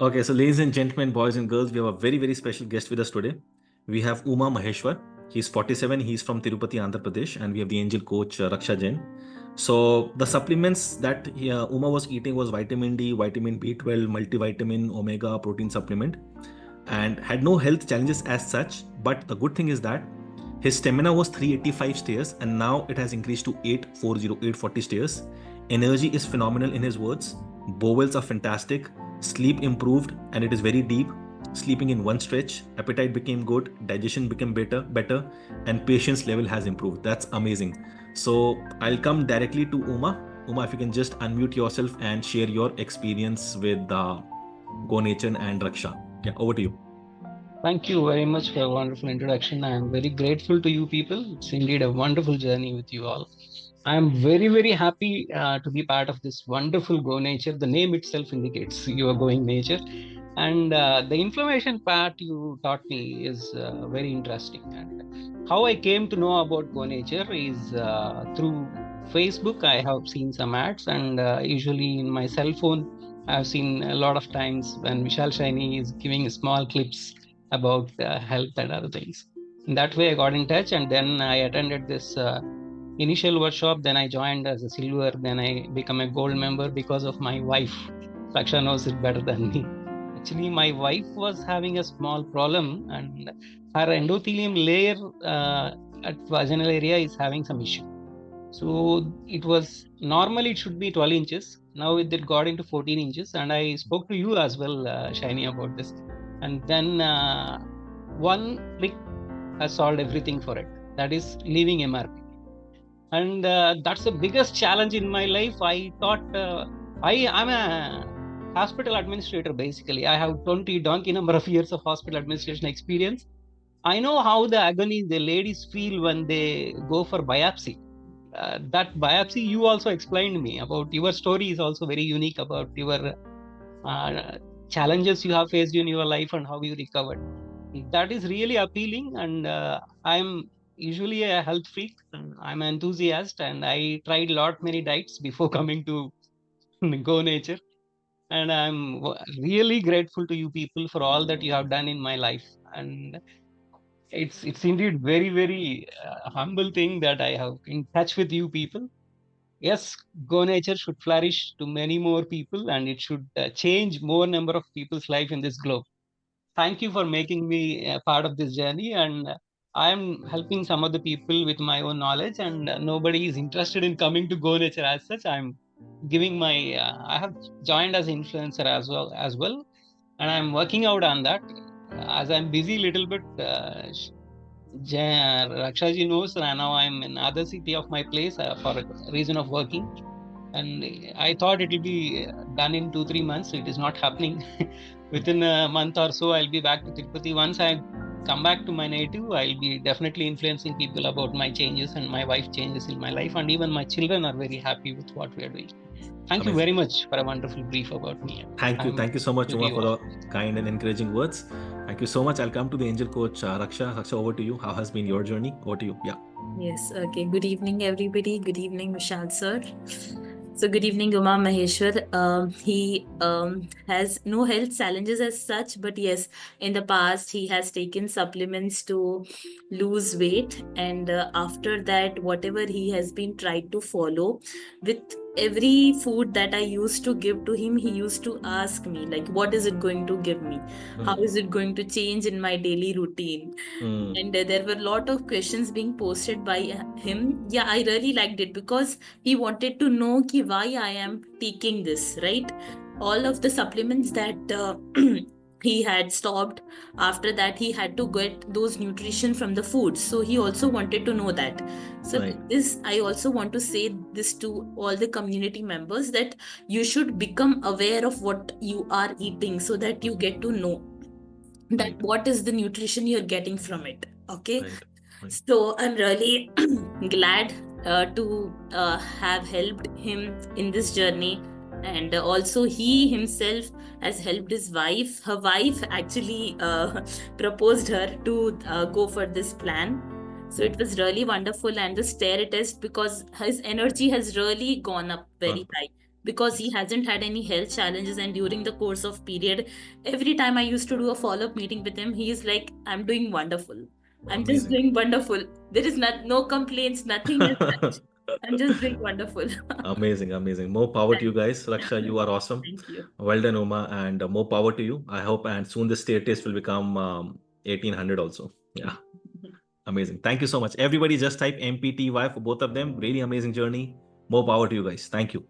Okay, so ladies and gentlemen, boys and girls, we have a very, very special guest with us today. We have Umamaheswer. He's 47. He's from Tirupati, Andhra Pradesh, and we have the angel coach Raksha Jain. So the supplements that Uma was eating was vitamin D, vitamin B12, multivitamin, omega protein supplement, and had no health challenges as such. But the good thing is that his stamina was 385 stairs, and now it has increased to 840, 840 stairs. Energy is phenomenal in his words. Bowels are fantastic. Sleep improved, and it is very deep. Sleeping in one stretch, appetite became good, digestion became better, and patience level has improved. That's amazing. So I'll come directly to Uma. Uma, if you can just unmute yourself and share your experience with Go Nature and Raksha. Yeah, over to you. Thank you very much for a wonderful introduction. I am very grateful to you people. It's indeed a wonderful journey with you all. I am very, very happy to be part of this wonderful Go Nature. The name itself indicates you are going nature. And the inflammation part you taught me is very interesting. And how I came to know about Go Nature is through Facebook. I have seen some ads, and usually in my cell phone, I've seen a lot of times when Vishal Shaini is giving small clips about health and other things. In that way, I got in touch, and then I attended this initial workshop. Then I joined as a silver. Then I become a gold member because of my wife. Raksha knows it better than me. Actually, my wife was having a small problem, and her endothelium layer at vaginal area is having some issue. So it was normally it should be 12 inches. Now it got into 14 inches, and I spoke to you as well, Shiny, about this. And then one trick has solved everything for it. That is leaving MRP, and that's the biggest challenge in my life. I thought I'm a hospital administrator. Basically, I have 20 donkey number of years of hospital administration experience. I know how the agony the ladies feel when they go for biopsy. That biopsy you also explained me about. Your story is also very unique about your challenges you have faced in your life and how you recovered. That is really appealing, and I'm usually a health freak. I'm an enthusiast, and I tried many diets before coming to Go Nature. And I'm really grateful to you people for all that you have done in my life. And it's indeed very humble thing that I have in touch with you people. Yes, Go Nature should flourish to many more people, and it should change more number of people's life in this globe. Thank you for making me a part of this journey, and I am helping some of the people with my own knowledge, and nobody is interested in coming to Go Nature as such. I'm giving my I have joined as influencer as well, and I'm working out on that. As I'm busy little bit, Rakshaji knows that now I'm in other city of my place for a reason of working, and I thought it will be done in 2-3 months. It is not happening. Within a month or so, I'll be back to Tirupati. Once I come back to my native, I'll be definitely influencing people about my changes and my wife changes in my life, and even my children are very happy with what we are doing. Thank you Amazing. very much for a wonderful brief about me. Thank you. Thank you so much, With Uma, you for all. the kind and encouraging words. Thank you so much. I'll come to the angel coach, Raksha. Raksha, over to you. How has been your journey? Over to you. Yeah. Yes, okay. Good evening, everybody. Good evening, Vishal sir. So, good evening, Umamaheswer. He has no health challenges as such, but yes, in the past, he has taken supplements to lose weight. And after that, whatever he has been tried to follow, with every food that I used to give to him, he used to ask me, like, what is it going to give me? How is it going to change in my daily routine? And there were a lot of questions being posted by him. Yeah, I really liked it because he wanted to know ki why I am taking this, right? All of the supplements that he had stopped, after that he had to get those nutrition from the food, so he also wanted to know that. So Right. this, I also want to say this to all the community members, that you should become aware of what you are eating so that you get to know that Right. what is the nutrition you're getting from it. Okay. Right. Right. So I'm really glad to have helped him in this journey. And also, he himself has helped his wife. Her wife actually proposed her to go for this plan. So it was really wonderful, and the stare test, because his energy has really gone up very high. because he hasn't had any health challenges. And during the course of period, every time I used to do a follow-up meeting with him, he is like, I'm doing wonderful. I'm just Amazing. doing wonderful. There is no complaints, nothing as such. I'm just doing wonderful. Amazing, amazing. More power to you guys. Raksha, you are awesome. Thank you. Well done, Uma, and more power to you. I hope, and soon the state test will become 1800 also. Yeah, amazing. Thank you so much. Everybody just type MPTY for both of them. Really amazing journey. More power to you guys. Thank you.